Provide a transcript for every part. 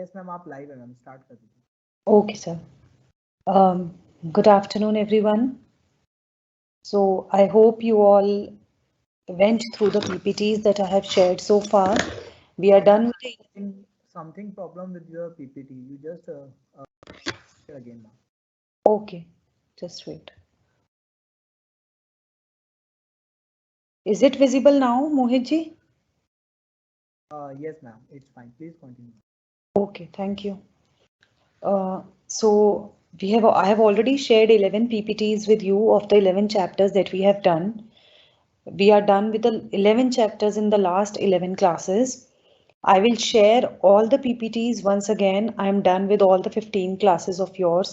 Yes ma'am, आप live है ma'am, start कर दीजिए. Okay, sir. Good afternoon, everyone. So I hope you all went through the PPTs that I have shared so far. We are done with the Something problem with your PPT. You just again now. Okay, just wait. Is it visible now, Mohit ji? Yes ma'am, it's fine. Please continue. Okay, thank you. So I have already shared 11 PPTs with you of the 11 chapters that we have done. We are done with the 11 chapters in the last 11 classes. I will share all the PPTs once again. I am done with all the 15 classes of yours.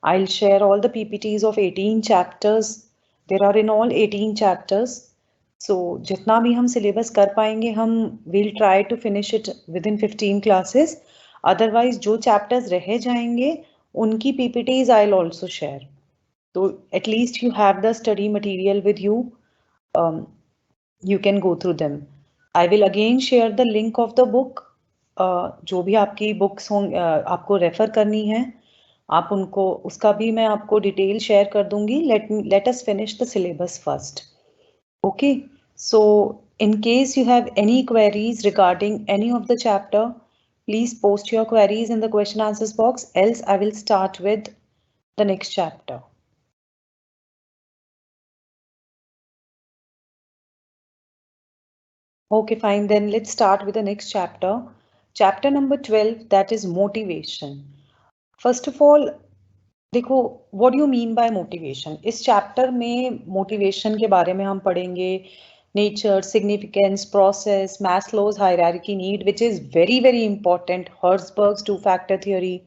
I'll share all the PPTs of 18 chapters. There are in all 18 chapters. So जितना भी हम syllabus कर पाएंगे हम we'll try to finish it within 15 classes. Otherwise जो chapters रह जाएंगे उनकी PPTs I'll also share. So at least you have the study material with you. You can go through them. I will again share the link of the book. जो भी आपकी books हों आपको refer करनी है आप उनको उसका भी मैं आपको डिटेल शेयर कर दूंगी. Let us finish the syllabus first. Okay, so in case you have any queries regarding any of the chapter, please post your queries in the question answers box, else I will start with the next chapter. Okay, fine. Then let's start with the next chapter. Chapter number 12, that is motivation. First of all, देखो what do you mean by motivation? इस chapter में motivation के बारे में हम पढ़ेंगे nature, significance, process, Maslow's hierarchy need, which is very, very important. Herzberg's two-factor theory,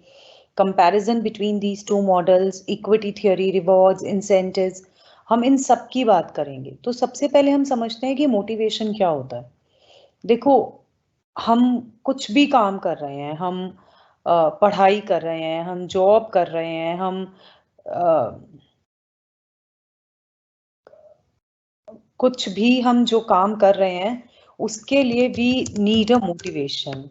comparison between these two models, equity theory, rewards, incentives. हम इन सब की बात करेंगे. तो सबसे पहले हम समझते हैं कि motivation क्या होता है. देखो हम कुछ भी काम कर रहे हैं हम पढ़ाई कर रहे हैं हम जॉब कर रहे हैं हम कुछ भी हम जो काम कर रहे हैं उसके लिए we need a motivation.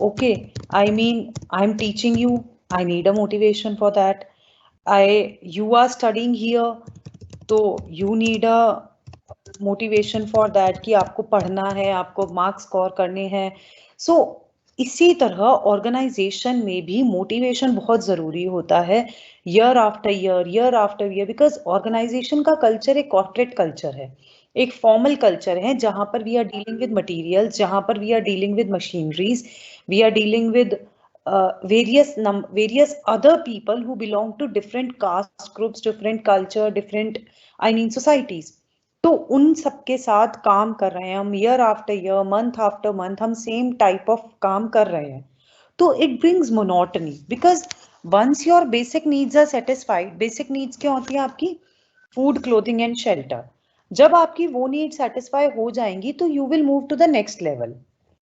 Okay, I mean I am teaching you, I need a motivation for that. You are studying here, तो you need a motivation for that कि आपको पढ़ना है आपको मार्क्स स्कोर करने हैं. सो इसी तरह ऑर्गेनाइजेशन में भी मोटिवेशन बहुत जरूरी होता है year after year, because organization का कल्चर एक कॉर्पोरेट कल्चर है, एक फॉर्मल कल्चर है जहां पर we are dealing with materials, जहां पर we are dealing with machineries, we are dealing with various other people who belong to different caste groups, different culture, different societies. तो उन सबके साथ काम कर रहे हैं हम year after year, month after month, हम सेम टाइप ऑफ काम कर रहे हैं. तो it brings monotony because once your basic needs are satisfied. Basic needs क्या होती है आपकी? Food, clothing and shelter. जब आपकी वो नीड सेटिस्फाई हो जाएंगी तो you will move to the next level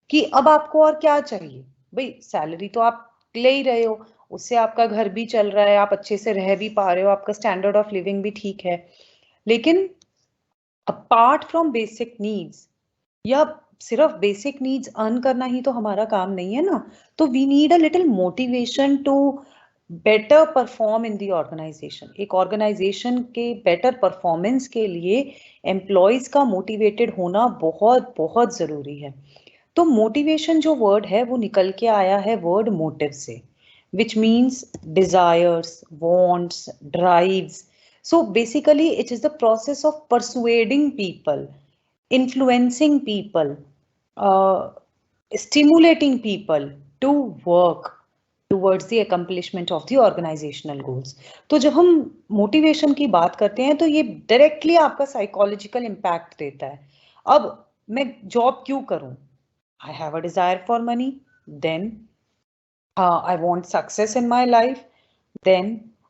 कि अब आपको और क्या चाहिए. भाई सैलरी तो आप ले ही रहे हो, उससे आपका घर भी चल रहा है, आप अच्छे से रह भी पा रहे हो, आपका स्टैंडर्ड ऑफ लिविंग भी ठीक है. लेकिन अपार्ट फ्रॉम बेसिक नीड्स, या सिर्फ बेसिक नीड्स अर्न करना ही तो हमारा काम नहीं है ना. तो we need a little motivation to better perform in the organization. एक ऑर्गेनाइजेशन के बेटर परफॉर्मेंस के लिए एम्प्लॉयज का मोटिवेटेड होना बहुत बहुत जरूरी है. तो मोटिवेशन जो वर्ड है वो निकल के आया है वर्ड मोटिव से, which means desires, wants, drives. So basically it is the process of persuading people, influencing people, stimulating people to work towards the accomplishment of the organizational goals. तो जब हम मोटिवेशन की बात करते हैं तो ये डायरेक्टली आपका साइकोलॉजिकल इम्पैक्ट देता है. अब मैं जॉब क्यों करूं? I have a desire for money, then I want success in my life, then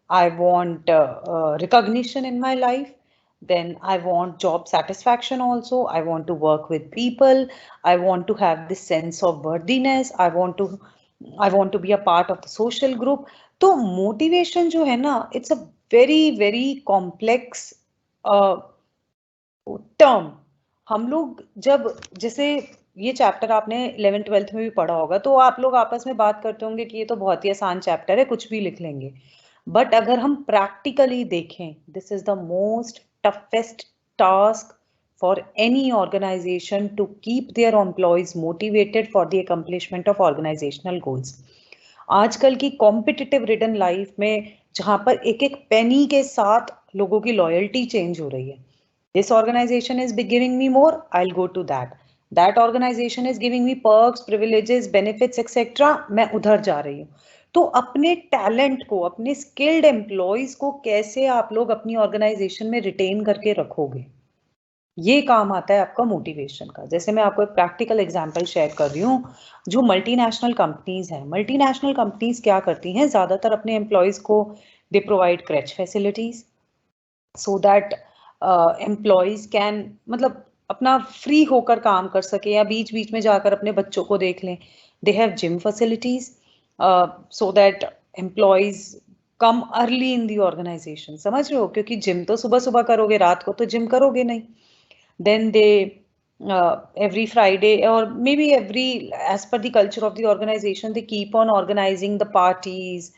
I want recognition in my life, then I want job satisfaction also, I want to work with people, I want to have this sense of worthiness, I want to be a part of the social group. तो motivation जो है ना, it's a very very complex term. हम लोग जब जैसे ये chapter आपने 11th-12th में भी पढ़ा होगा, तो आप लोग आपस में बात करते होंगे कि ये तो बहुत ही आसान चैप्टर है, कुछ भी लिख लेंगे। बट अगर हम प्रैक्टिकली देखें, this is the most toughest task for any organization to keep their employees motivated for the accomplishment of organizational goals. आजकल की कॉम्पिटिटिव रिडन लाइफ में जहां पर एक एक पेनी के साथ लोगों की लॉयल्टी चेंज हो रही है, this organization is giving me more, I'll go to that organization is giving me perks, privileges, benefits etc, मैं उधर जा रही हूँ। तो अपने टैलेंट को, अपने स्किल्ड एम्प्लॉयज को कैसे आप लोग अपनी ऑर्गेनाइजेशन में रिटेन करके रखोगे, ये काम आता है आपका मोटिवेशन का। जैसे मैं आपको एक प्रैक्टिकल एग्जांपल शेयर कर रही हूँ, जो मल्टीनेशनल कंपनीज हैं, मल्टीनेशनल कंपनीज क्या करती हैं, ज्यादातर अपने एम्प्लॉयज को they provide क्रैच facilities so that employees can, मतलब अपना फ्री होकर काम कर सके या बीच बीच में जाकर अपने बच्चों को देख लें। They have gym facilities so that employees come early in the organization, समझ रहे हो, क्योंकि जिम तो सुबह सुबह करोगे, रात को तो जिम करोगे नहीं। then they every Friday or maybe every, as per the culture of the organization, they keep on organizing the parties,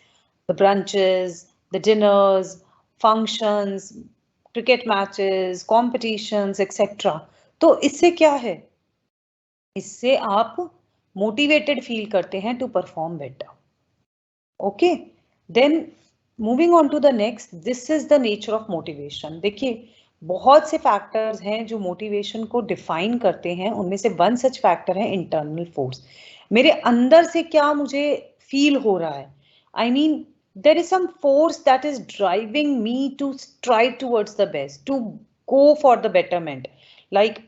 the brunches, the dinners, functions, cricket matches, competitions etc। तो इससे क्या है, इससे आप मोटिवेटेड फील करते हैं to perform better. Okay, then moving on to the next, this is the nature of motivation. देखिए, बहुत से फैक्टर्स हैं जो मोटिवेशन को डिफाइन करते हैं, उनमें से वन सच फैक्टर है इंटरनल फोर्स। मेरे अंदर से क्या मुझे फील हो रहा है, I mean there is some force that is driving me to strive towards the best, to go for the betterment. Like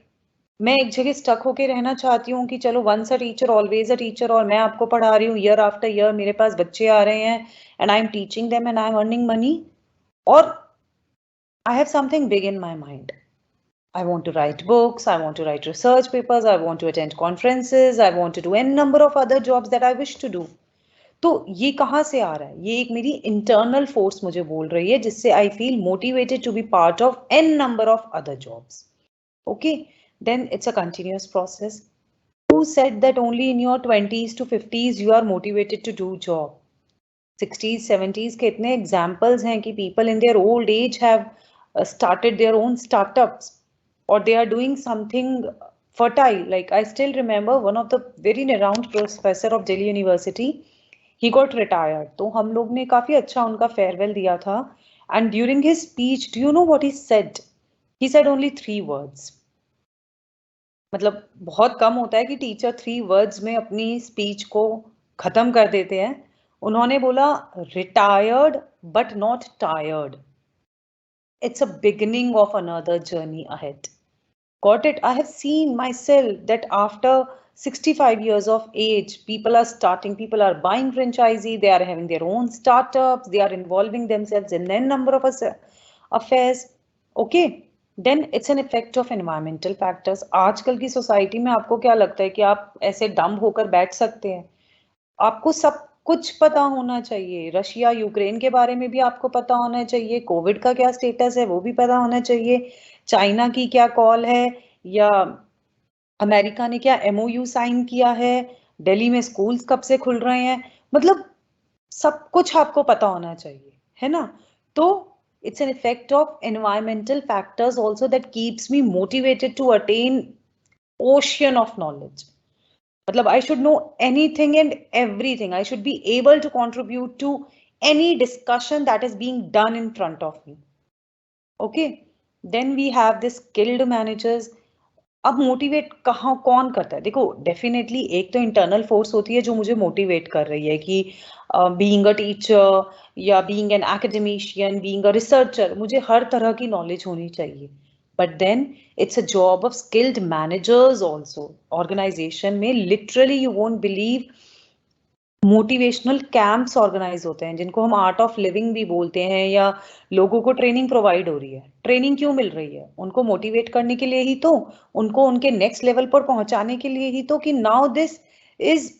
मैं एक जगह स्टक होके रहना चाहती हूँ कि चलो once a teacher always a teacher, और मैं आपको पढ़ा रही हूँ ईयर आफ्टर ईयर, मेरे पास बच्चे आ रहे हैं and I am teaching them and I am earning money, और I have something big in my mind. I want to write books, I want to write research papers, I want to attend conferences, I want to do n number of other jobs that I wish to do. तो ये कहाँ से आ रहा है, ये एक मेरी internal force मुझे बोल रही है, जिससे I feel motivated to be part of n number of other jobs. Okay, then it's a continuous process. Who said that only in your 20s to 50s you are motivated to do job? 60s 70s के इतने examples हैं कि people in their old age have started their own startups, or they are doing something fertile. Like I still remember one of the very renowned professor of Delhi University, he got retired, तो हम लोग ने काफी अच्छा उनका farewell दिया था, and during his speech, do you know what he said? He said only 3 words. मतलब बहुत कम होता है कि टीचर 3 words में अपनी स्पीच को खत्म कर देते हैं। उन्होंने बोला retired but not tired. It's a beginning of another journey ahead. Got it? I have seen myself that after 65 years of age, people are buying franchisee, they are having their own startups, they are involving themselves in a number of affairs. Okay, then it's an effect of environmental factors. आजकल की society में आपको क्या लगता है कि आप ऐसे डम्ब होकर बैठ सकते हैं? आपको सब कुछ पता होना चाहिए, रशिया यूक्रेन के बारे में भी आपको पता होना चाहिए, कोविड का क्या स्टेटस है वो भी पता होना चाहिए, चाइना की क्या कॉल है, या अमेरिका ने क्या MOU साइन किया है, दिल्ली में स्कूल्स कब से खुल रहे हैं, मतलब सब कुछ आपको पता होना चाहिए, है ना। तो it's an effect of environmental factors also that keeps me motivated to attain ocean of knowledge. मतलब I should know anything and everything. I should be able to contribute to any discussion that is being done in front of me. Okay, then we have this skilled managers. अब motivate कहाँ कौन करता है, देखो definitely एक तो internal force होती है जो मुझे मोटिवेट कर रही है कि बीइंग अ टीचर या being an academician, being a researcher, मुझे हर तरह की नॉलेज होनी चाहिए। But then it's a job of skilled managers also. Organization में literally you won't believe motivational camps organize होते हैं, जिनको हम आर्ट ऑफ लिविंग भी बोलते हैं, या लोगों को ट्रेनिंग प्रोवाइड हो रही है। ट्रेनिंग क्यों मिल रही है? उनको मोटिवेट करने के लिए ही तो, उनको उनके नेक्स्ट लेवल पर पहुंचाने के लिए ही तो, कि now this is,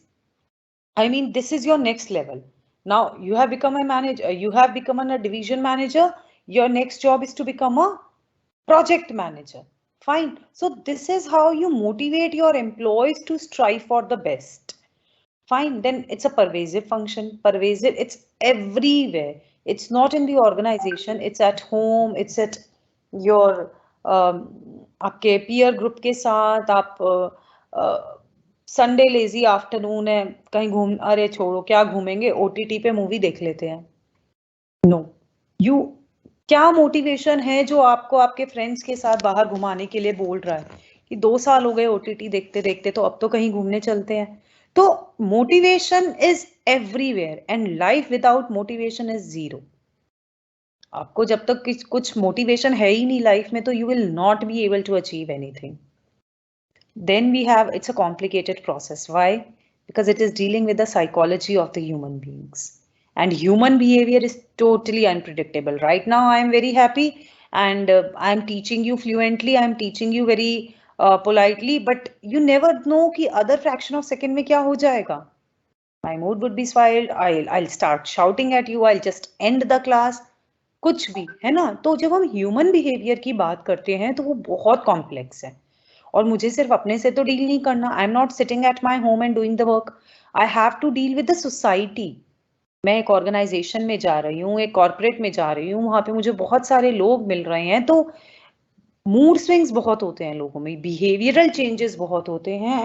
I mean, this is your next level. Now you have become a manager, you have become a division manager, your next job is to become a project manager. Fine. So this is how you motivate your employees to strive for the best. Fine. Then it's a pervasive function. Pervasive, it's everywhere. It's not in the organization, it's at home, it's at your आपके peer group के साथ आप Sunday lazy afternoon है कहीं घूम अरे छोड़ो क्या घूमेंगे ओटीटी पे मूवी देख लेते हैं नो यू क्या मोटिवेशन है जो आपको आपके फ्रेंड्स के साथ बाहर घुमाने के लिए बोल रहा है कि 2 साल हो गए ओटीटी देखते देखते तो अब तो कहीं घूमने चलते हैं तो motivation is everywhere and life without motivation is zero आपको जब तक कुछ मोटिवेशन है ही नहीं लाइफ में तो you will not be able to achieve anything then we have it's a complicated process why because it is dealing with the psychology of the human beings and human behavior is totally unpredictable right now I am very happy and I am teaching you fluently I am teaching you very politely but you never know कि other fraction of second में क्या हो जाएगा my mood would be spoiled I'll start shouting at you I'll just end the class कुछ भी है ना तो जब हम ह्यूमन बिहेवियर की बात करते हैं तो वो बहुत कॉम्प्लेक्स है और मुझे सिर्फ अपने से तो डील नहीं करना I am not sitting at my home and doing the work I have to deal with the society मैं एक ऑर्गेनाइजेशन में जा रही हूँ एक कॉर्पोरेट में जा रही हूँ वहां पे मुझे बहुत सारे लोग मिल रहे हैं तो मूड स्विंग्स बहुत होते हैं लोगों में बिहेवियरल चेंजेस बहुत होते हैं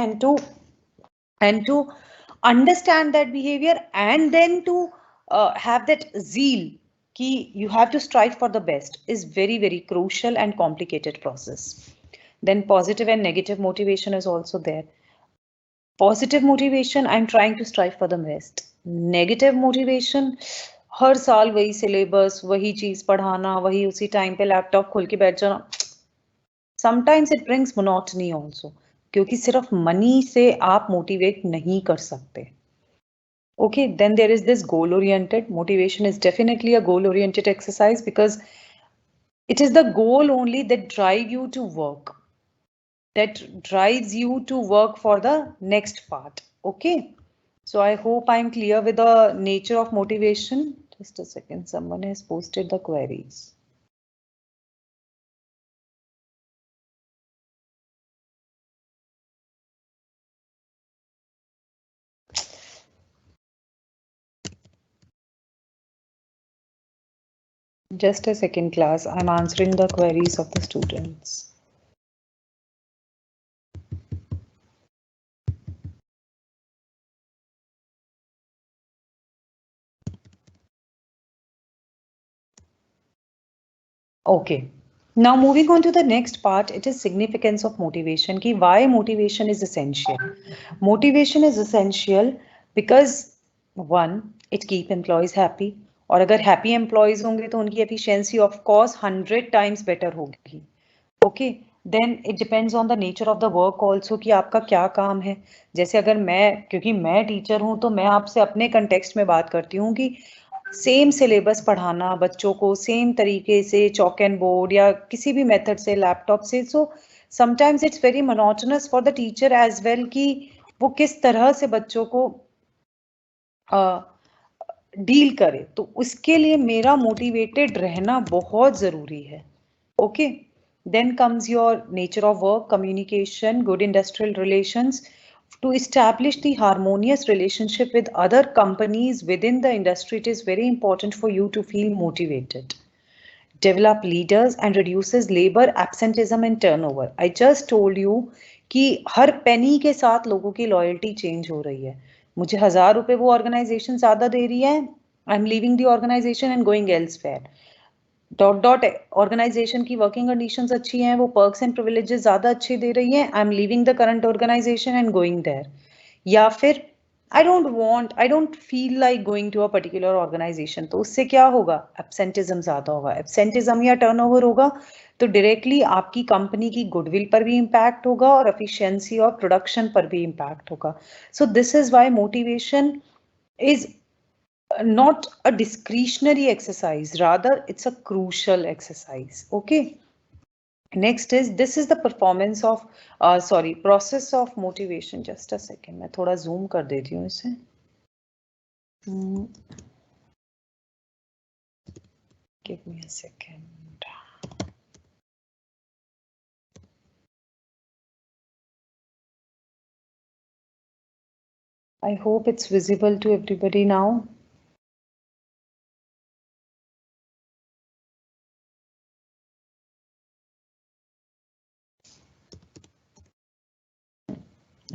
and to understand that behavior and then to have that zeal ki you have to strive for the best is very crucial and complicated process then positive and negative motivation is also there positive motivation I'm trying to strive for the best negative motivation हर साल वही syllabus वही चीज पढ़ाना वही उसी time पे laptop खोल के बैठ जाना sometimes it brings monotony also क्योंकि सिर्फ मनी से आप मोटिवेट नहीं कर सकते okay then there is this goal oriented motivation is definitely a goal oriented exercise because it is the goal only that drive you to work that drives you to work for the next part okay so I hope I'm clear with the nature of motivation just a second someone has posted the queries just a second class I'm answering the queries of the students okay now moving on to the next part it is significance of motivation ki why motivation is essential motivation is essential because one it keep employees happy और अगर happy employees होंगे तो उनकी efficiency of course 100 times better होगी okay then it depends on the nature of the work also कि आपका क्या काम है जैसे अगर मैं क्योंकि मैं टीचर हूं तो मैं आपसे अपने कंटेक्स्ट में बात करती हूँ कि सेम सिलेबस पढ़ाना बच्चों को सेम तरीके से चॉक एंड बोर्ड या किसी भी मेथड से लैपटॉप से so sometimes it's very monotonous for the teacher as well कि वो किस तरह से बच्चों को डील करे तो उसके लिए मेरा मोटिवेटेड रहना बहुत जरूरी है okay then comes your nature of work communication good industrial relations to establish the harmonious relationship with other companies within the industry it is very important for you to feel motivated develop leaders and reduces labor absenteeism and turnover I just told you कि हर penny के साथ लोगों की loyalty change हो रही है मुझे 1000 रुपए वो organization ज्यादा दे रही है I'm leaving the organization and going elsewhere that organization की वर्किंग कंडीशंस अच्छी हैं वो पर्क्स एंड प्रिविलेजेस ज्यादा अच्छे दे रही हैं I am leaving the current organization and going there या फिर I don't feel like going to a particular organization तो उससे क्या होगा एब्सेंटिज्म ज्यादा होगा एब्सेंटिज्म या टर्नओवर होगा तो डायरेक्टली आपकी कंपनी की गुडविल पर भी इम्पैक्ट होगा और एफिशिएंसी और प्रोडक्शन पर भी इम्पैक्ट होगा सो this is why motivation is not a discretionary exercise rather it's a crucial exercise okay next is this is the performance of process of motivation just a second मैं थोड़ा zoom कर देती हूँ इसे give me a second I hope it's visible to everybody now.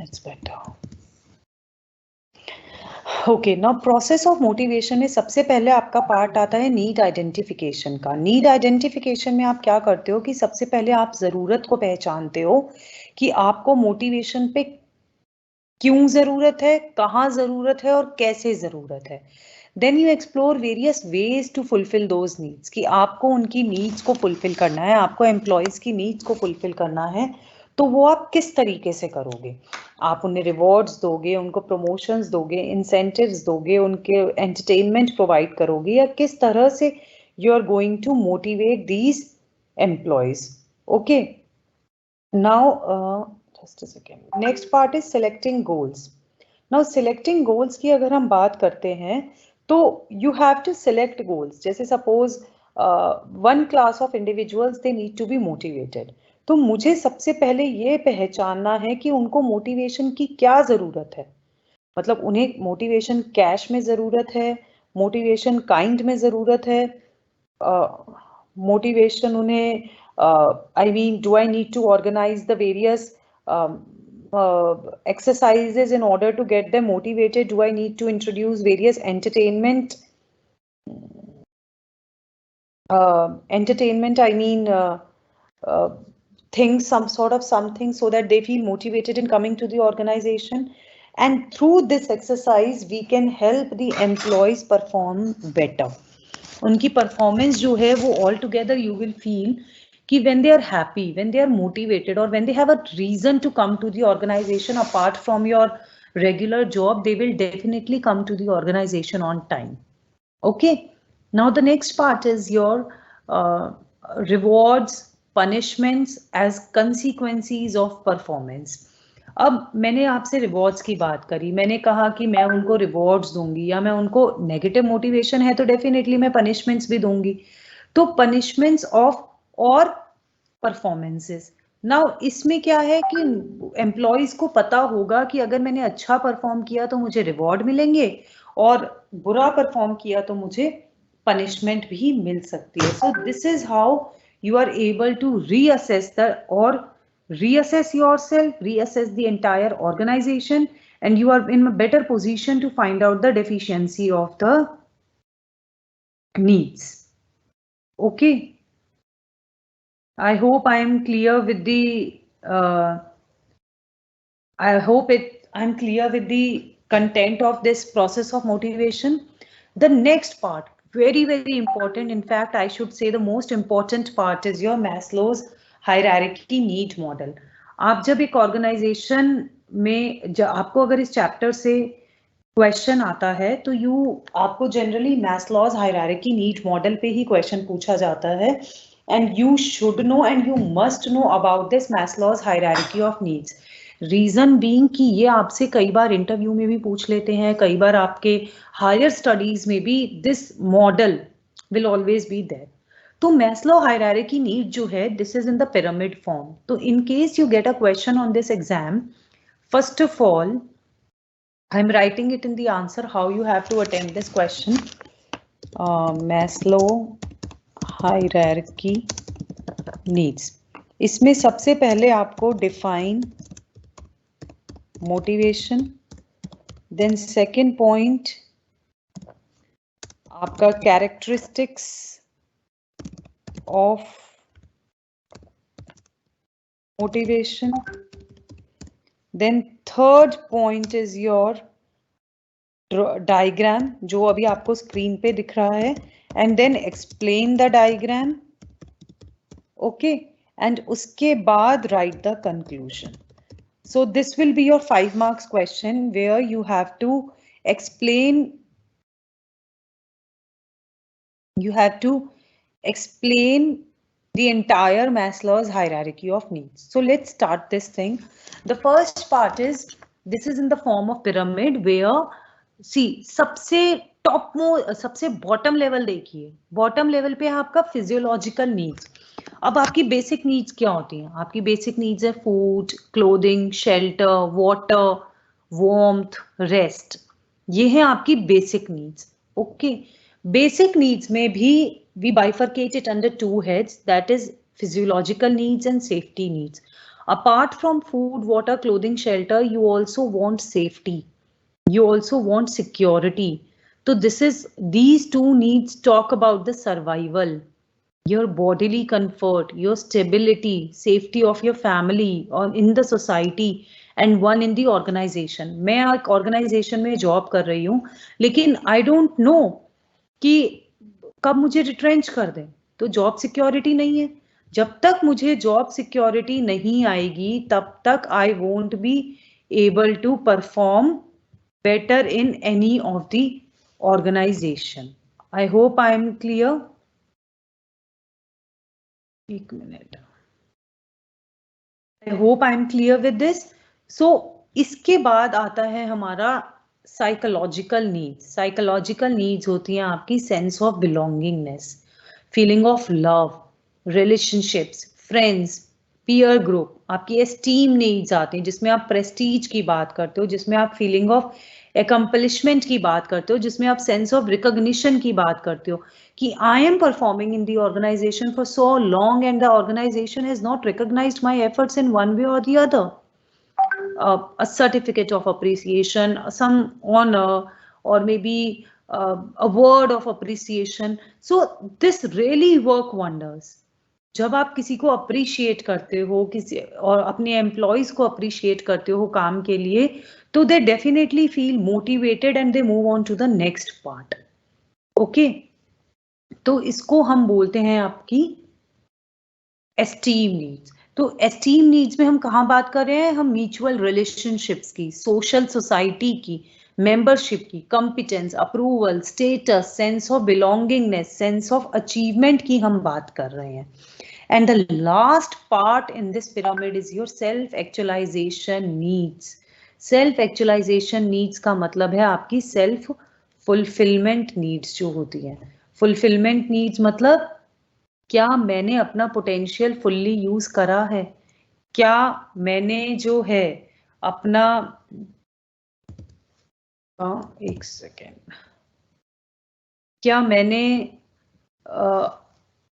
It's better. Okay now process of motivation में सबसे पहले आपका पार्ट आता है नीड आइडेंटिफिकेशन का। नीड आइडेंटिफिकेशन में आप क्या करते हो कि सबसे पहले आप जरूरत को पहचानते हो कि आपको मोटिवेशन पे क्यों जरूरत है, कहाँ जरूरत है और कैसे जरूरत है। Then you explore various ways to fulfil those needs कि आपको उनकी नीड्स को फुलफिल करना है, आपको एम्प्लॉयज की नीड्स को फुलफिल करना है, तो वो आप किस तरीके से करोगे। आप उन्हें रिवॉर्ड्स दोगे, उनको प्रमोशंस दोगे, इंसेंटिव्स दोगे, उनके एंटरटेनमेंट प्रोवाइड करोगे, या किस तरह से you are going to motivate these employees. Okay now just a second. Next part is selecting goals. Now selecting goals की अगर हम बात करते हैं तो you have to select goals. जैसे suppose one class of individuals they need to be motivated. तो मुझे सबसे पहले ये पहचानना है कि उनको मोटिवेशन की क्या जरूरत है। मतलब उन्हें मोटिवेशन कैश में जरूरत है, मोटिवेशन काइंड में जरूरत है, मोटिवेशन उन्हें I mean do I need to organize the various exercises in order to get them motivated? Do I need to introduce various entertainment? I mean things, some sort of something so that they feel motivated in coming to the organization. And through this exercise, we can help the employees perform better. उनकी performance जो है वो all together you will feel कि when they are happy, when they are motivated, or when they have a reason to come to the organization apart from your regular job, they will definitely come to the organization on time. Okay, now the next part is your rewards, punishments as consequences of performance. अब मैंने आपसे rewards की बात करी, मैंने कहा कि मैं उनको रिवॉर्ड्स दूंगी, या मैं उनको नेगेटिव मोटिवेशन है तो डेफिनेटली मैं पनिशमेंट्स भी दूंगी। तो पनिशमेंट्स ऑफ और परफॉर्मेंसेस। नाउ इसमें क्या है कि एम्प्लॉयज को पता होगा कि अगर मैंने अच्छा परफॉर्म किया तो मुझे रिवॉर्ड मिलेंगे, और बुरा परफॉर्म किया तो मुझे पनिशमेंट भी मिल सकती है। सो this is how you are able to reassess reassess yourself, reassess the entire organization, and you are in a better position to find out the deficiency of the needs. Okay, I hope I am clear with the I'm clear with the content of this process of motivation. The next part, very important, in fact I should say the most important part, is your Maslow's hierarchy need model. आप जब एक organisation में आपको अगर इस chapter से question आता है तो आपको generally Maslow's hierarchy need model पे ही क्वेश्चन पूछा जाता है, and you should know and you must know about this Maslow's hierarchy of needs. Reason being कि ये आपसे कई बार इंटरव्यू में भी पूछ लेते हैं, कई बार आपके हायर स्टडीज में भी this model will always be there. तो मैस्लो हायरार्की नीड जो है this is in the pyramid form. तो in case you get a question on this exam, first of all I'm writing it in the answer how you have to attempt this question. Maslow hierarchy needs. इसमें सबसे पहले आपको define motivation, then second point आपका characteristics of motivation, then third point is your diagram जो अभी आपको screen पे दिख रहा है, and then explain the diagram. Okay, and उसके बाद write the conclusion. So this will be your 5 marks question where you have to explain the entire Maslow's hierarchy of needs. So let's start this thing. The first part is, this is in the form of pyramid where, see, सबसे top सबसे bottom level देखिए, bottom level पे है आपका physiological needs. अब आपकी basic needs क्या होती हैं? आपकी बेसिक नीड्स है food, clothing, shelter, water, warmth, rest. ये है आपकी basic needs. Okay. Basic needs में भी we bifurcate it under two heads, that is physiological needs and safety needs. Apart from food, water, clothing, shelter, you also want safety. You also want security. So these two needs talk about the survival, your bodily comfort, your stability, safety of your family or in the society, and one in the organization. मैं एक organization में job कर रही हूँ, लेकिन I don't know कि कब मुझे retrench कर दें, तो job security नहीं है. जब तक मुझे job security नहीं आएगी, तब तक I won't be able to perform better in any of the organization. I hope I am clear. एक minute. I hope I am clear with this. So इसके बाद आता है हमारा psychological needs. Psychological needs होती हैं आपकी sense of belongingness, feeling of love, relationships, friends, peer group. आपकी esteem needs आती हैं जिसमें आप prestige की बात करते हो, जिसमें आप feeling of accomplishment की बात करते हो, जिसमें आप sense of recognition की बात करते हो कि I am performing in the organization for so long and the organization has not recognized my efforts in one way or the other. A certificate of appreciation, some honor, or maybe a word of appreciation. So this really work wonders. जब आप किसी को appreciate करते हो, किसी और अपने employees को अप्रिशिएट करते हो काम के लिए, तो they definitely feel motivated and they move on to the next part. Okay, तो इसको हम बोलते हैं आपकी एस्टीम नीड्स. तो एस्टीम नीड्स में हम कहाँ बात कर रहे हैं? हम म्यूचुअल रिलेशनशिप्स की, सोशल सोसाइटी की, मेंबरशिप की, competence, approval, status, sense of belongingness, sense of achievement की हम बात कर रहे हैं. And the last part in this pyramid is your self-actualization needs. Self-actualization needs का मतलब है आपकी self-fulfillment needs जो होती है. Fulfillment needs मतलब क्या मैंने अपना potential fully use करा है? क्या मैंने जो है अपना एक सेकेंड, क्या मैंने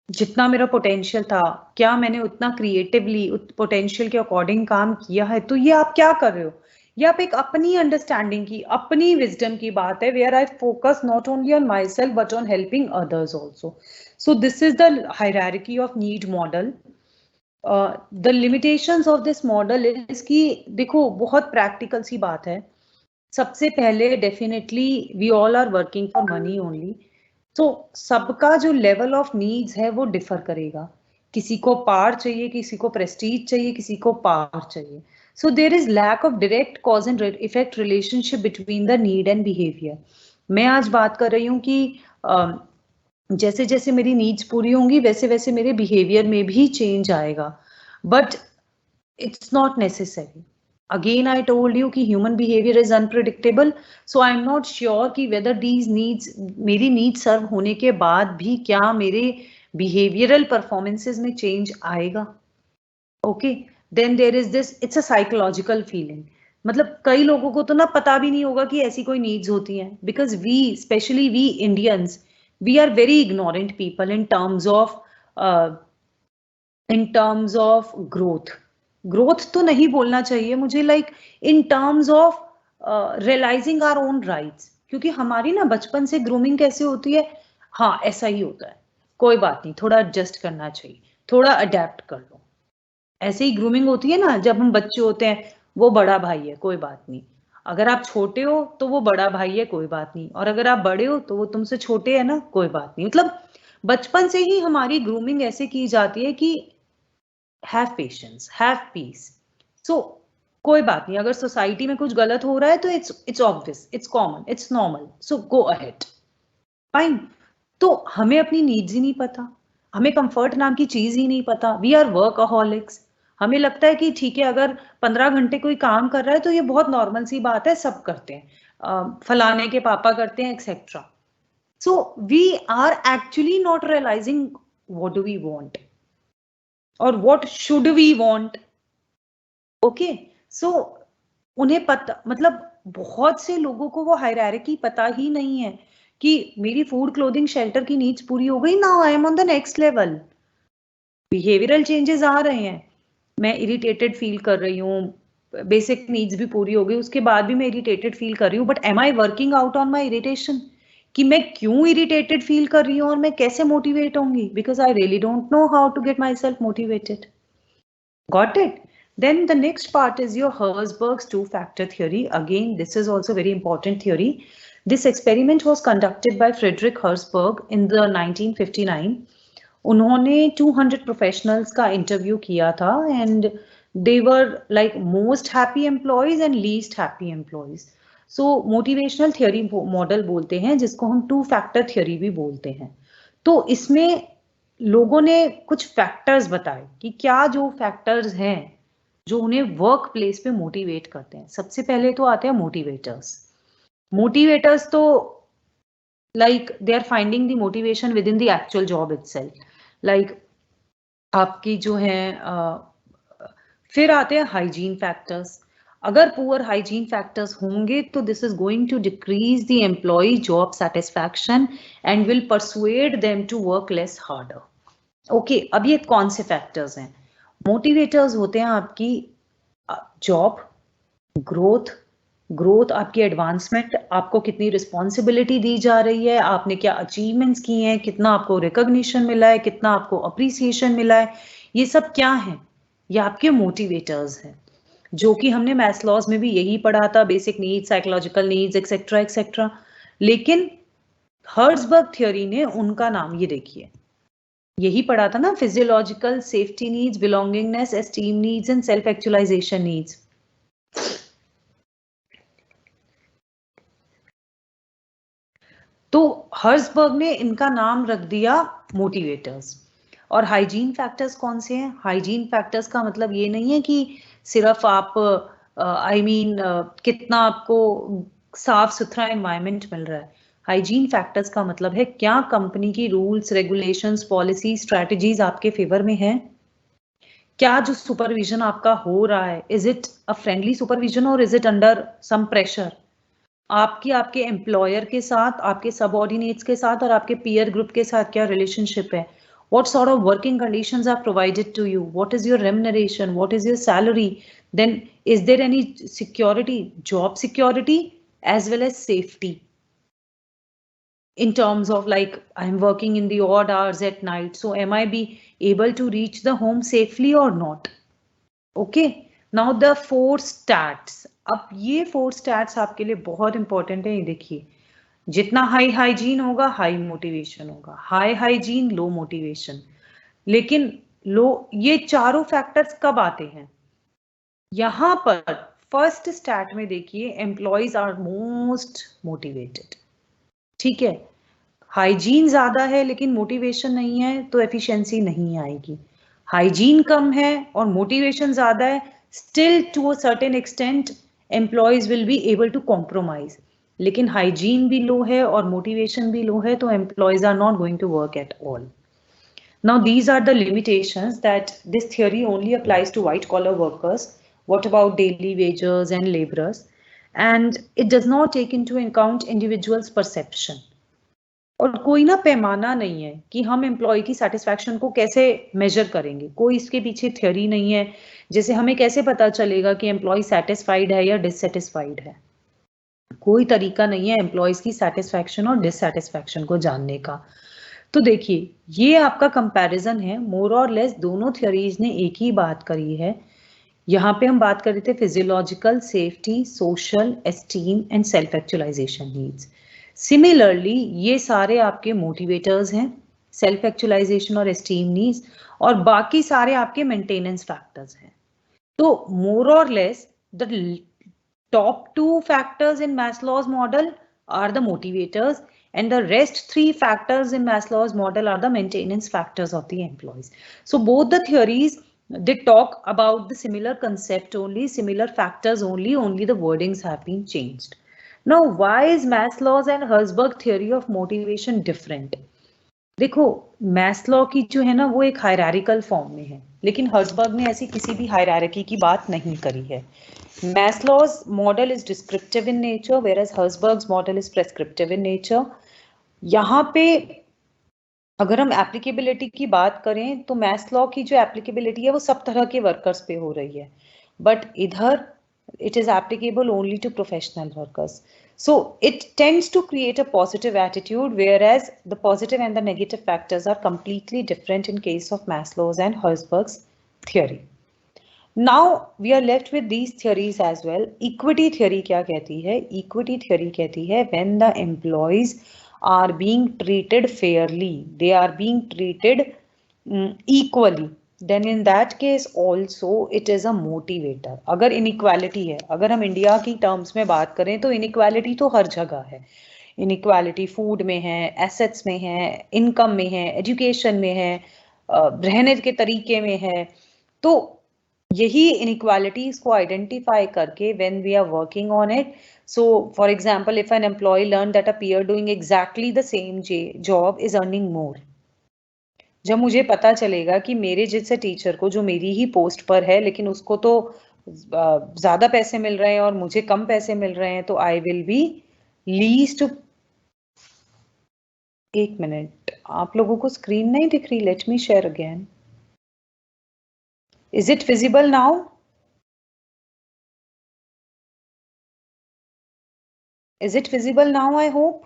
जितना मेरा पोटेंशियल था, क्या मैंने उतना क्रिएटिवली पोटेंशियल के अकॉर्डिंग काम किया है? तो ये आप क्या कर रहे हो? ये आप एक अपनी अंडरस्टैंडिंग की, अपनी विजडम की बात है, where I focus not only on my self but on helping others also. So this is the hierarchy of need model. The limitations of this model is कि देखो बहुत प्रैक्टिकल सी बात है. सबसे पहले definitely we all are working for money only. तो सबका जो लेवल ऑफ नीड्स है वो डिफर करेगा. किसी को पावर चाहिए, किसी को प्रेस्टीज चाहिए, किसी को पावर चाहिए. So there is lack of direct cause and effect relationship between the need and behaviour. मैं आज बात कर रही हूँ कि जैसे जैसे मेरी नीड्स पूरी होंगी वैसे वैसे मेरे बिहेवियर में भी चेंज आएगा, but it's not necessary. Again, I told you कि human behavior is unpredictable, so I'm not sure कि whether these needs, मेरी needs serve होने के बाद भी क्या मेरे behavioral performances में change आएगा. Okay, then there is this, it's a psychological feeling. मतलब कई लोगों को तो ना पता भी नहीं होगा कि ऐसी कोई needs होती हैं, because we, especially we Indians, we are very ignorant people in terms of growth. Growth तो नहीं बोलना चाहिए मुझे, like in terms of realising our own rights. क्योंकि हमारी ना बचपन से ग्रूमिंग कैसे होती है, हाँ ऐसा ही होता है, कोई बात नहीं, थोड़ा एडजस्ट करना चाहिए, थोड़ा अडेप्ट कर लो. ऐसे ही ग्रूमिंग होती है ना, जब हम बच्चे होते हैं वो बड़ा भाई है, कोई बात नहीं. अगर आप छोटे हो तो वो बड़ा भाई है, कोई बात नहीं. और अगर आप बड़े हो तो वो तुमसे छोटे है ना, कोई बात नहीं. मतलब बचपन से ही हमारी ग्रूमिंग ऐसे की जाती है कि have patience, have peace. So कोई बात नहीं, अगर सोसाइटी में कुछ गलत हो रहा है तो it's obvious, it's common, it's normal, so go ahead, fine. तो हमें अपनी नीड्स ही नहीं पता, हमें कंफर्ट नाम की चीज ही नहीं पता. We are workaholics. हमें लगता है कि ठीक है, अगर 15 घंटे कोई काम कर रहा है तो ये बहुत नॉर्मल सी बात है, सब करते हैं, फलाने के पापा करते हैं, etcetera. So we are actually not realising what do we want or what should we want. Okay, so उन्हें पता, मतलब बहुत से लोगों को वो हायरार्की पता ही नहीं है कि मेरी फूड क्लोथिंग शेल्टर की नीड्स पूरी हो गई, now I am on the next level, behavioural changes आ रहे हैं, मैं इरिटेटेड फील कर रही हूँ, बेसिक नीड्स भी पूरी हो गई, उसके बाद भी मैं इरिटेटेड फील कर रही हूँ, but am I working out on my irritation, कि मैं क्यों इरिटेटेड फील कर रही हूँ और मैं कैसे मोटिवेट होंगी, because I really don't know how to get my self motivated. Got it? Then the next part is your Herzberg's two-factor theory. Again, this is also very important theory. This experiment was conducted by Friedrich Herzberg in the 1959. उन्होंने 200 professionals का interview किया था and they were like most happy employees and least happy employees. So motivational theory model बोलते हैं जिसको हम two-factor theory भी बोलते हैं. तो इसमें लोगों ने कुछ फैक्टर्स बताए कि क्या जो फैक्टर्स हैं जो उन्हें वर्क प्लेस पे मोटिवेट करते हैं. सबसे पहले तो आते हैं मोटिवेटर्स. मोटिवेटर्स तो like they are finding the motivation within the actual job itself. Like आपकी जो है फिर आते हैं हाइजीन फैक्टर्स. अगर पुअर हाइजीन फैक्टर्स होंगे तो this is going to decrease the employee job satisfaction and will persuade them to work less harder. Okay, अब ये कौन से फैक्टर्स हैं? मोटिवेटर्स होते हैं आपकी जॉब ग्रोथ, आपकी एडवांसमेंट, आपको कितनी रिस्पॉन्सिबिलिटी दी जा रही है, आपने क्या अचीवमेंट्स किए हैं, कितना आपको रिकॉग्निशन मिला है, कितना आपको अप्रिसिएशन मिला है, ये सब क्या है? ये आपके मोटिवेटर्स हैं, जो कि हमने मैस्लॉज में भी यही पढ़ा था, basic needs, psychological needs, etcetera etcetera. लेकिन हर्ट्जबर्ग थ्योरी ने उनका नाम, ये देखिए, यही पढ़ा था ना, physiological, safety needs, belongingness, esteem needs and self actualisation needs. तो हर्ट्जबर्ग ने इनका नाम रख दिया मोटिवेटर्स. और हाइजीन फैक्टर्स कौन से हैं? हाइजीन फैक्टर्स का मतलब ये नहीं है कि सिर्फ आप कितना आपको साफ सुथरा एनवायरनमेंट मिल रहा है. हाइजीन फैक्टर्स का मतलब है क्या कंपनी की रूल्स, रेगुलेशंस, पॉलिसी, स्ट्रैटेजीज आपके फेवर में है? क्या जो सुपरविजन आपका हो रहा है, is it a friendly supervision और is it under some pressure? आपके एम्प्लॉयर के साथ, आपके सबऑर्डिनेट्स के साथ और आपके पीयर ग्रुप के साथ क्या रिलेशनशिप है? What sort of working conditions are provided to you? What is your remuneration? What is your salary? Then is there any security, job security as well as safety? In terms of like, I'm working in the odd hours at night, so am I be able to reach the home safely or not? Okay, now the 4 stats. अब ये 4 stats आपके लिए बहुत important है. ये देखिए, जितना high hygiene होगा हाई मोटिवेशन होगा, हाई हाइजीन लो मोटिवेशन. लेकिन ये चारों फैक्टर्स कब आते हैं? यहां पर फर्स्ट स्टैट में देखिए, एम्प्लॉइज आर मोस्ट मोटिवेटेड. ठीक है, हाइजीन ज्यादा है लेकिन मोटिवेशन नहीं है तो एफिशिएंसी नहीं आएगी. हाइजीन कम है और मोटिवेशन ज्यादा है, still to a certain extent employees will be able to compromise. लेकिन हाइजीन भी लो है और मोटिवेशन भी लो है तो employees are not going to work at all. Now these are the limitations that this theory only applies to white collar workers. What about daily wagers and laborers? And it does not take into account individuals' perception. और कोई ना पैमाना नहीं है कि हम employ की satisfaction को कैसे मेजर करेंगे, कोई इसके पीछे थ्योरी नहीं है. जैसे हमें कैसे पता चलेगा कि एम्प्लॉय सेटिस्फाइड है या डिससेटिस्फाइड है? कोई तरीका नहीं है एम्प्लॉयज की सेटिस्फैक्शन और डिससेटिस्फैक्शन को जानने का. तो देखिए, ये आपका कंपैरिजन है, मोर और लेस दोनों थ्योरीज ने एक ही बात करी है. यहाँ पे हम बात कर रहे थे physiological, safety, social, esteem and self actualisation needs. Similarly ये सारे आपके मोटिवेटर्स हैं, सेल्फ एक्चुअलाइजेशन और एस्टीम नीड्स, और बाकी सारे आपके मेंटेनेंस फैक्टर्स हैं. तो मोर और less the top 2 factors in Maslow's model are the motivators, and the rest 3 factors in Maslow's model are the maintenance factors of the employees. So both the theories, they talk about the similar concept only, similar factors only the wordings have been changed. Now, why is Maslow's and Herzberg theory of motivation different? देखो Maslow की जो है ना वो एक hierarchical form में है, लेकिन हर्जबर्ग ने ऐसी किसी भी हायरार्की की बात नहीं करी है। Maslow's model is descriptive in nature, whereas Herzberg's model is prescriptive in nature. यहाँ पे अगर हम एप्लीकेबिलिटी की बात करें तो मैस्लो की जो एप्लीकेबिलिटी है वो सब तरह के वर्कर्स पे हो रही है, बट इधर it is applicable only to professional workers. So it tends to create a positive attitude, whereas the positive and the negative factors are completely different in case of Maslow's and Herzberg's theory. Now we are left with these theories as well. Equity theory क्या कहती है? Equity theory कहती है when the employees are being treated fairly, they are being treated equally, then in that case also it is a motivator. अगर inequality है, अगर हम India की टर्म्स में बात करें तो inequality तो हर जगह है। inequality फूड में है, एसेट्स में है, इनकम में है, एजुकेशन में है, रहने के तरीके में है। तो यही inequalities को आइडेंटिफाई करके when we are working on it, so for example if an employee learned that a peer doing exactly the same job is earning more, जब मुझे पता चलेगा कि मेरे जैसे टीचर को जो मेरी ही पोस्ट पर है लेकिन उसको तो ज्यादा पैसे मिल रहे हैं और मुझे कम पैसे मिल रहे हैं, तो आई विल बी लीस्ट। एक मिनट, आप लोगों को स्क्रीन नहीं दिख रही? Let me share again. Is it visible now? Is it visible now, I hope?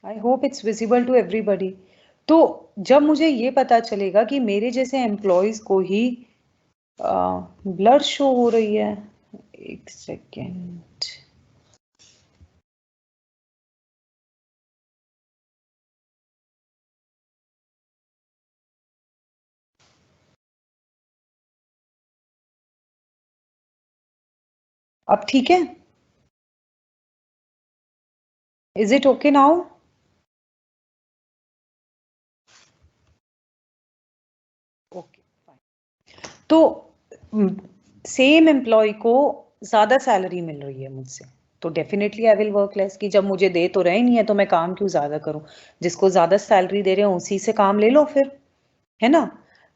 I hope it's visible to everybody. तो जब मुझे ये पता चलेगा कि मेरे जैसे एम्प्लॉयज को ही ब्लर शो हो रही है, एक सेकेंड, अब ठीक है? Is it okay now? Okay fine. तो सेम एम्प्लॉय को ज्यादा सैलरी मिल रही है मुझसे, तो definitely I will work less, कि जब मुझे दे तो रहे नहीं है तो मैं काम क्यों ज्यादा करूं, जिसको ज्यादा सैलरी दे रहे हो उसी से काम ले लो फिर, है ना?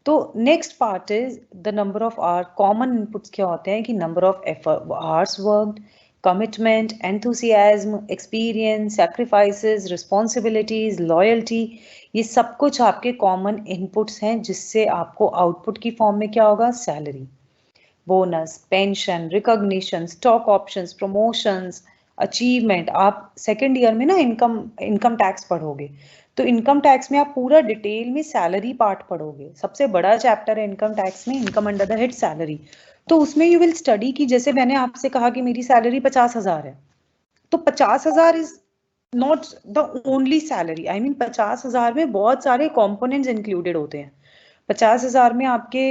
तो next part is the number of hour. Common inputs क्या होते हैं कि number of hours worked, commitment, enthusiasm, experience, sacrifices, responsibilities, loyalty, ये सब कुछ आपके कॉमन इनपुट्स हैं जिससे आपको आउटपुट की फॉर्म में क्या होगा? Salary, bonus, pension, recognition, stock options, promotions, achievement. आप सेकेंड ईयर में ना इनकम टैक्स पढ़ोगे, तो इनकम टैक्स में आप पूरा डिटेल में सैलरी पार्ट पढ़ोगे। सबसे बड़ा चैप्टर है इनकम टैक्स में, income under the head salary. तो उसमें यू विल स्टडी कि जैसे मैंने आपसे कहा कि मेरी सैलरी 50,000 है, तो 50,000 is not the only salary. I mean 50,000 में बहुत सारे कॉम्पोनेंट्स इंक्लूडेड होते हैं। 50,000 में आपके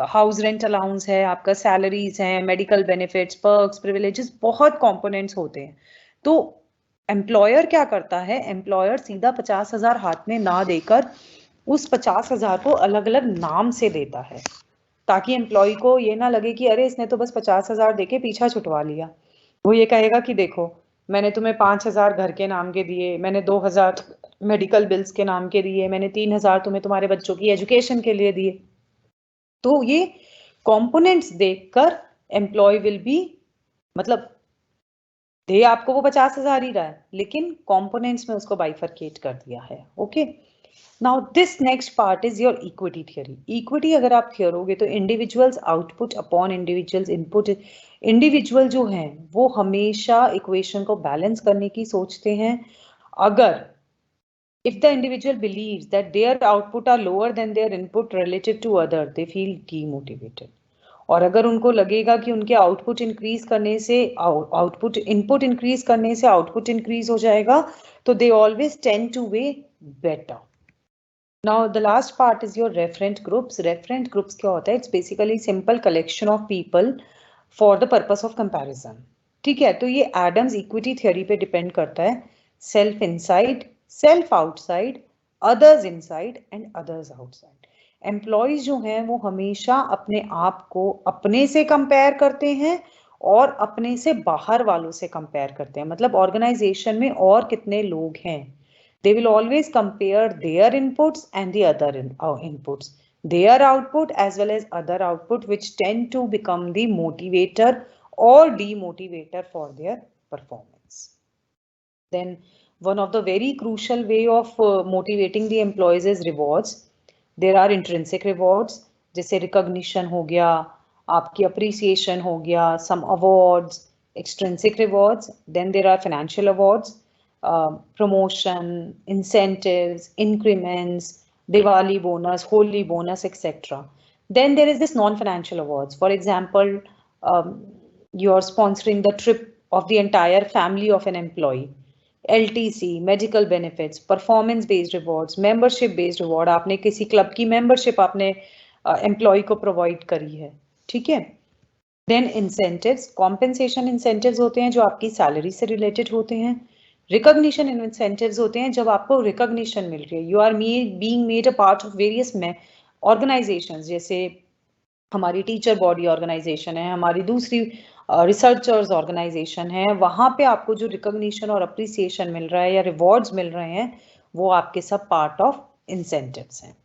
हाउस रेंट अलाउंस है, आपका सैलरीज है, मेडिकल बेनिफिट्स, पर्क्स, प्रिविलेजेस, बहुत कंपोनेंट्स होते हैं। तो एम्प्लॉयर क्या करता है? एम्प्लॉयर सीधा 50,000 हाथ में ना देकर उस 50,000 को अलग अलग नाम से देता है, ताकि एम्प्लॉय को ये ना लगे कि अरे इसने तो बस 50,000 देके पीछा छुटवा लिया। वो ये कहेगा कि देखो मैंने तुम्हें 5,000 घर के नाम के दिए, मैंने 2,000 मेडिकल बिल्स के नाम के दिए, मैंने 3,000 तुम्हें तुम्हारे बच्चों की एजुकेशन के लिए दिए। तो ये कंपोनेंट्स देखकर एम्प्लॉय विल बी, मतलब दे आपको वो 50,000 ही रहा है, लेकिन कंपोनेंट्स में उसको बाइफरकेट कर दिया है। Okay, now this next part is your equity theory. Equity अगर आप थियरोगे तो individuals output upon individuals input. Individual जो हैं वो हमेशा इक्वेशन को बैलेंस करने की सोचते हैं। अगर if the individual believes that their output are lower than their input relative to other, they feel demotivated. और अगर उनको लगेगा कि उनके आउटपुट इंक्रीज करने से आउटपुट इनपुट इंक्रीज करने से आउटपुट इंक्रीज हो जाएगा, तो they always tend two way better. Now the last part is your referent groups. Referent groups क्या होता है? It's basically simple collection of people for the purpose of comparison. ठीक है, तो ये एडम्स इक्विटी थ्योरी पे डिपेंड करता है। Self inside, self outside, others inside and others outside. Employees जो हैं वो हमेशा अपने आप को अपने से कंपेयर करते हैं और अपने से बाहर वालों से कंपेयर करते हैं, मतलब ऑर्गेनाइजेशन में और कितने लोग हैं. They will always compare their inputs and the other inputs, their output as well as other output, which tend to become the motivator or demotivator for their performance. Then one of the very crucial way of motivating the employees is rewards. There are intrinsic rewards, जैसे recognition हो गया, आपकी appreciation हो गया, some awards, extrinsic rewards. Then there are financial awards, promotion, incentives, increments, Diwali bonus, Holi bonus, etc. Then there is this non-financial awards. For example, you're sponsoring the trip of the entire family of an employee. LTC, medical benefits, performance based rewards, membership based reward. आपने किसी club की membership आपने employ को provide करी है, ठीक है. Then incentives, compensation incentives होते हैं जो आपकी सैलरी से रिलेटेड होते हैं. रिकॉग्निशन इंसेंटिव्स होते हैं जब आपको रिकॉग्निशन मिल रही है, you are being made a part of various organizations, जैसे हमारी टीचर बॉडी ऑर्गेनाइजेशन है, हमारी दूसरी रिसर्चर्स ऑर्गेनाइजेशन है, वहां पे आपको जो रिकॉग्निशन और अप्रिसिएशन मिल रहा है या रिवॉर्ड्स मिल रहे हैं वो आपके सब पार्ट ऑफ इंसेंटिव्स हैं.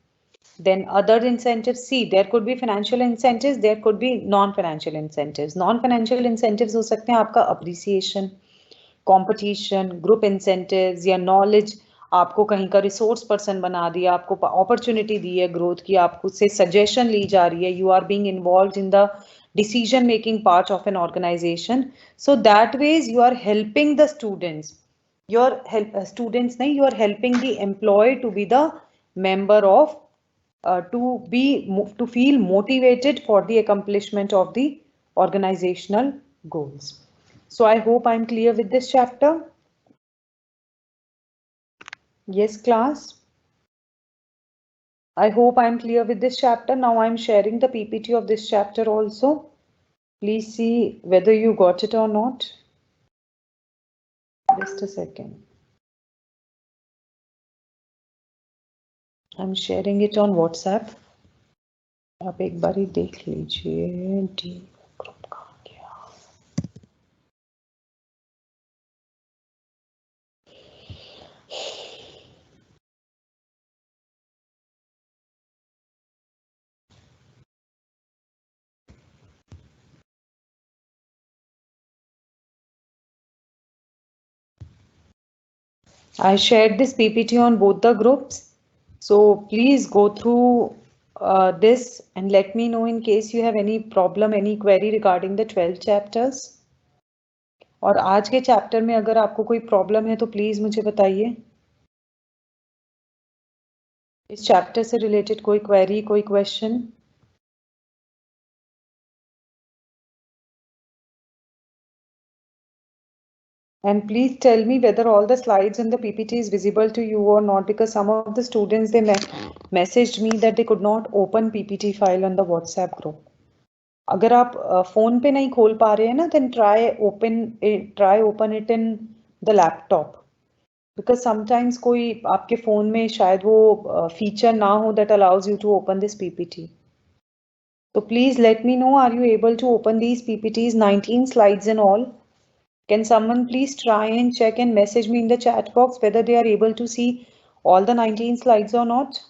Then other incentives, see there could be financial incentives, there could be non-financial incentives. Non-financial incentives हो सकते हैं आपका appreciation, competition, group incentives या knowledge, आपको कहीं का रिसोर्स पर्सन बना दिया, आपको अपॉर्चुनिटी दी है ग्रोथ की, आपको से सजेशन ली जा रही है, you are being involve in the decision making part of an organization. So that ways you are helping the students, your students नहीं, you are helping the employ to be the member of to feel motivated for the accomplishment of the organizational goals. So I hope I'm clear with this chapter. Yes, class. I hope I'm clear with this chapter. Now I'm sharing the PPT of this chapter also. Please see whether you got it or not. Just a second. I'm sharing it on WhatsApp. आप एक बारी देख लीजिए. D group कहाँ गया? I shared this PPT on both the groups. So please go through this and let me know in case you have any problem, any query regarding the 12 chapters. और आज के चैप्टर में अगर आपको कोई problem है तो प्लीज मुझे बताइए. इस चैप्टर से रिलेटेड कोई क्वेरी, कोई question? And please tell me whether all the slides in the PPT is visible to you or not, because some of the students they messaged me that they could not open PPT file on the WhatsApp group. अगर आप phone पे नहीं खोल पा रहे हैं ना, then try open it in the laptop, because sometimes कोई आपके फोन में शायद वो feature ना हो that allows you to open this PPT. So please let me know, are you able to open these PPTs, 19 slides in all? Can someone please try and check and message me in the chat box whether they are able to see all the 19 slides or not?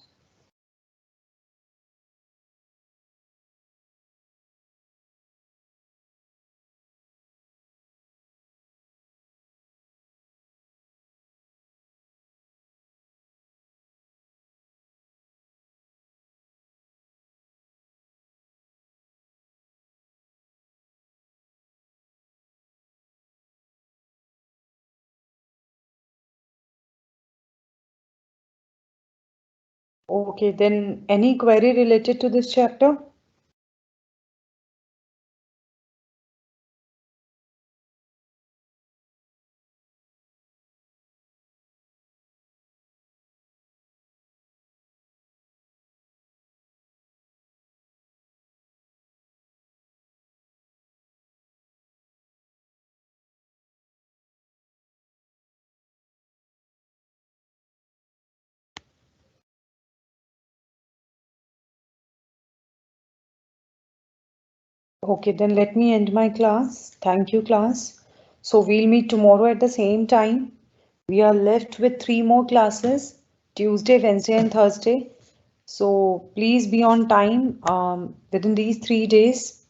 Okay, then any query related to this chapter? Okay, then let me end my class. Thank you, class. So we'll meet tomorrow at the same time. We are left with 3 more classes, Tuesday, Wednesday, and Thursday. So please be on time. Within these 3 days,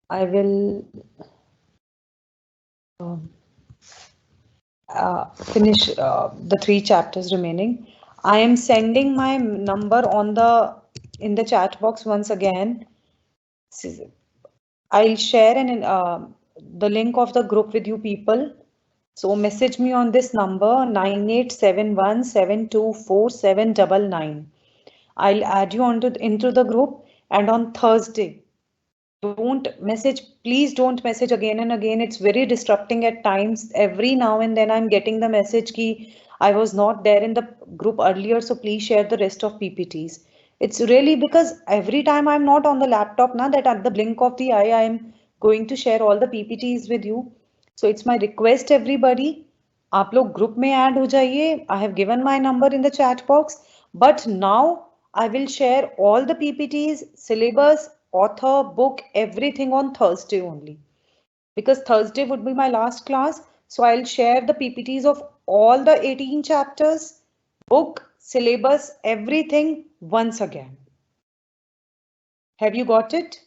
I will finish the 3 chapters remaining. I am sending my number on the in the chat box once again. I'll share the link of the group with you people. So message me on this number 9871724799. I'll add you into the group, and on Thursday, don't message, please don't message again and again. It's very disrupting at times. Every now and then I'm getting the message ki I was not there in the group earlier, so please share the rest of PPTs. It's really because every time I'm not on the laptop now, that at the blink of the eye I'm going to share all the PPTs with you. So it's my request everybody, आप लोग group में add हो जाइए. I have given my number in the chat box, but now I will share all the PPTs, syllabus, author, book, everything on Thursday only. Because Thursday would be my last class, so I'll share the PPTs of all the 18 chapters, book, syllabus, everything once again. Have you got it?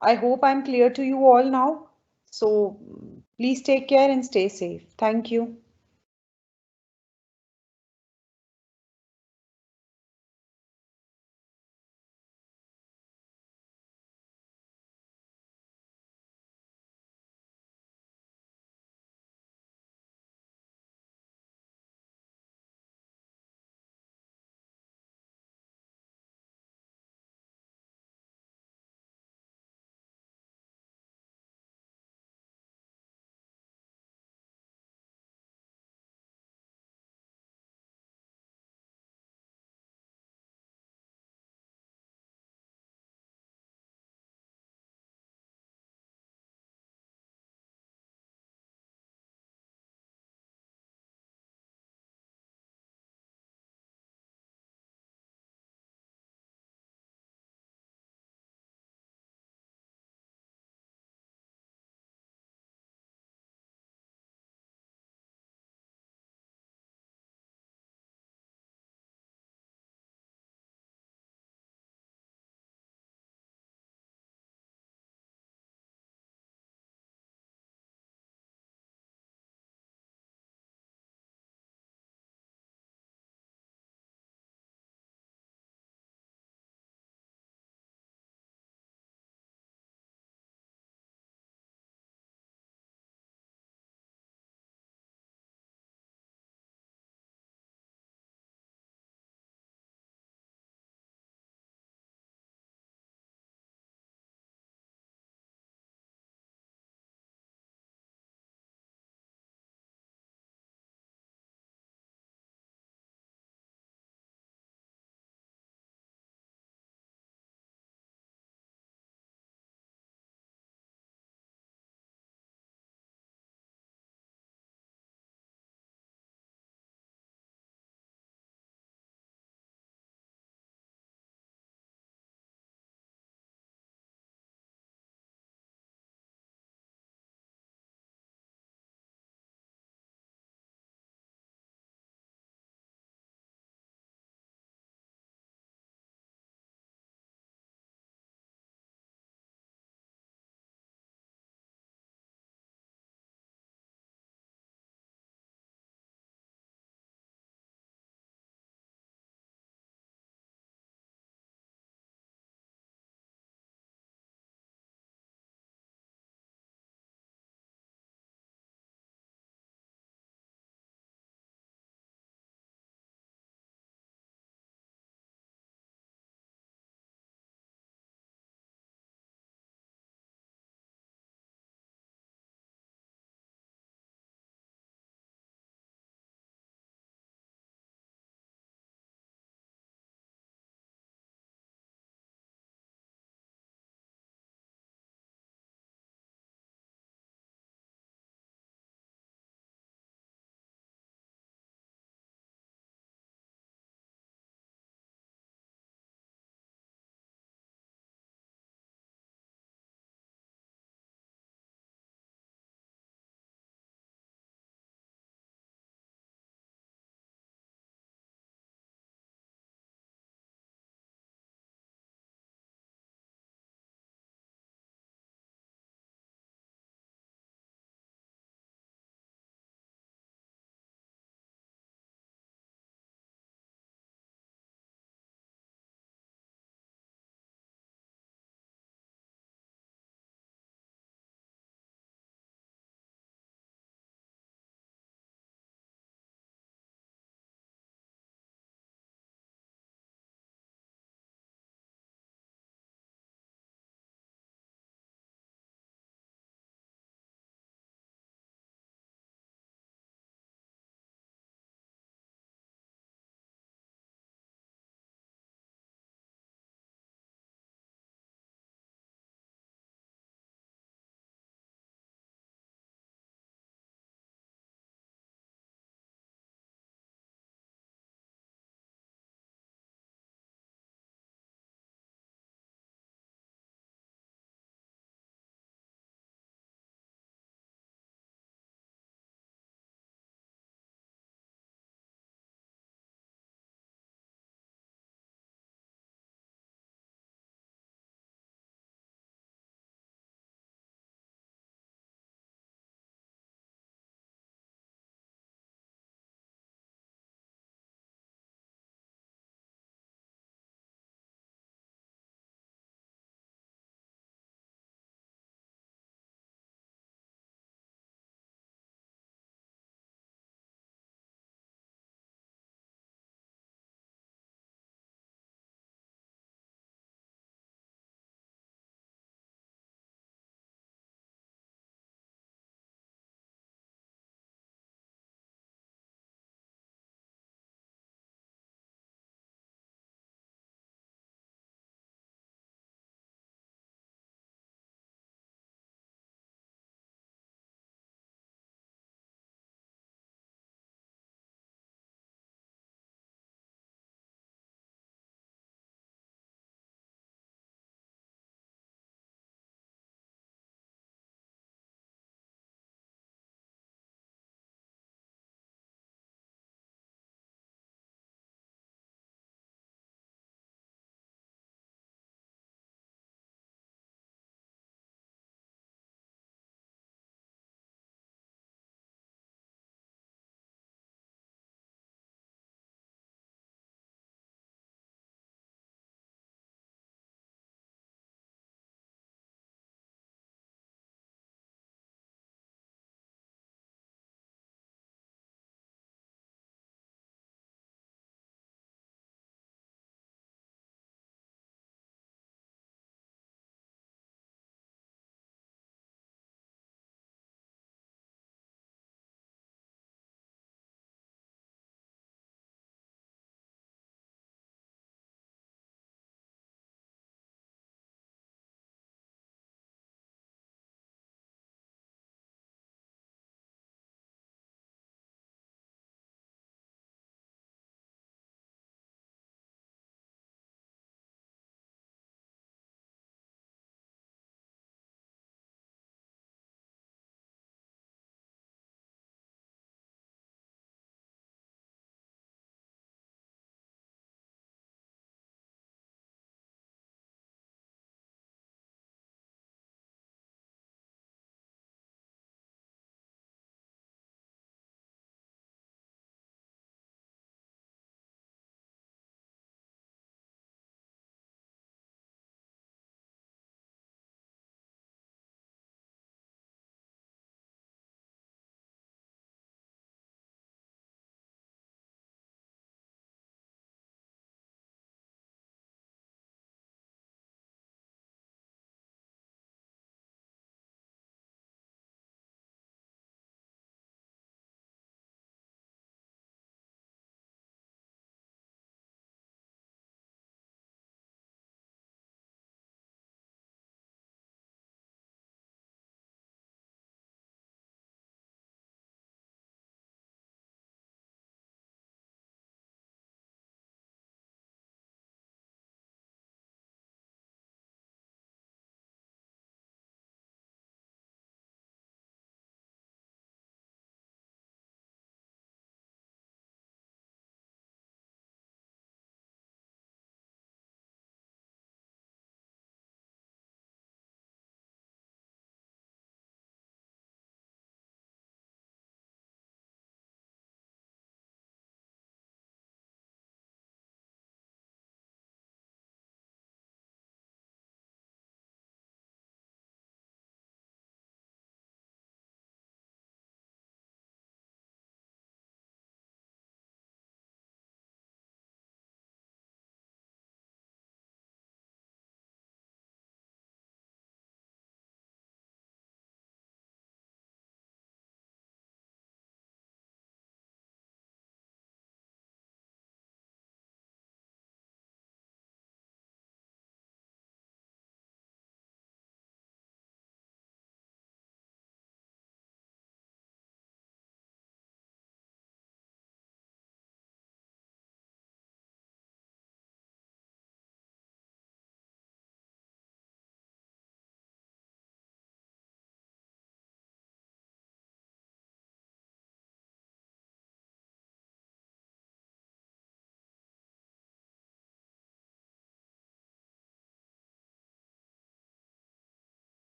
I hope I'm clear to you all now. So please take care and stay safe. Thank you.